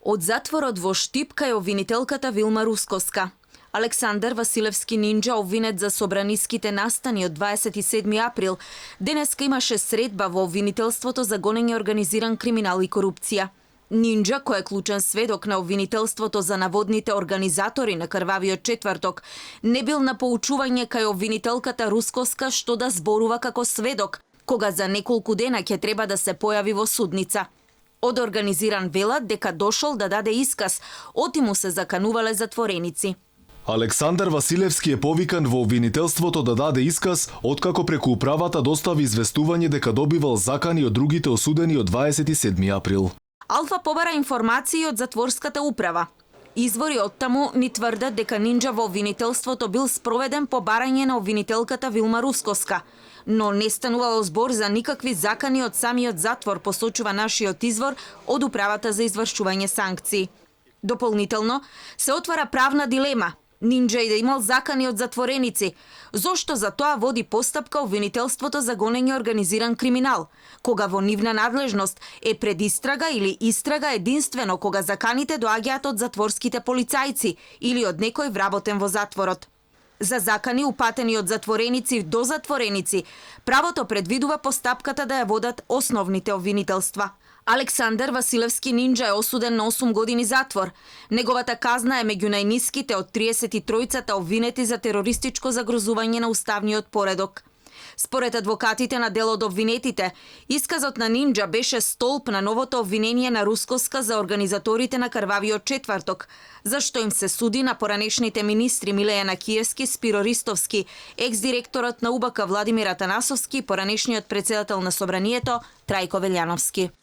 Од затворот во Штип кај обвинителката Вилма Рускоска. Александар Василевски Нинџа, обвинет за собраниските настани од 27 април, денеска имаше средба во обвинителството за гонење организиран криминал и корупција. Нинџа, кој е клучен сведок на обвинителството за наводните организатори на крвавиот четврток, не бил на поучување кај обвинителката Рускоска што да зборува како сведок, кога за неколку дена ќе треба да се појави во судница. Од организиран велат дека дошол да даде исказ, оти му се заканувале затвореници. Александар Василевски е повикан во обвинителството да даде исказ, откако преку управата достави известување дека добивал закани од другите осудени од 27 април. Алфа побара информации од затворската управа. Извори од таму ни тврдат дека Нинџа во обвинителството бил спроведен по барање на обвинителката Вилма Рускоска, но не станувало збор за никакви закани од самиот затвор, посочува нашиот извор од управата за извршување санкции. Дополнително се отвара правна дилема. Нинџа и да имал закани од затвореници. Зошто за тоа води постапка обвинителството за гонење организиран криминал, кога во нивна надлежност е предистрага или истрага единствено кога заканите доаѓаат од затворските полицајци или од некој вработен во затворот. За закани упатени од затвореници до затвореници, правото предвидува постапката да ја водат основните обвинителства. Александар Василевски Нинџа е осуден на 8 години затвор. Неговата казна е меѓу најниските од 33-цата обвинети за терористичко загрозување на уставниот поредок. Според адвокатите на дел од обвинетите, исказот на Нинџа беше столб на новото обвинение на Рускоска за организаторите на крвавиот четврток, зашто им се суди на поранешните министри Милејана Киевски, Спиро Ристовски, екс-директорот на УБК Владимир Атанасовски и поранешниот председател на Собранието Трајко Велјановски.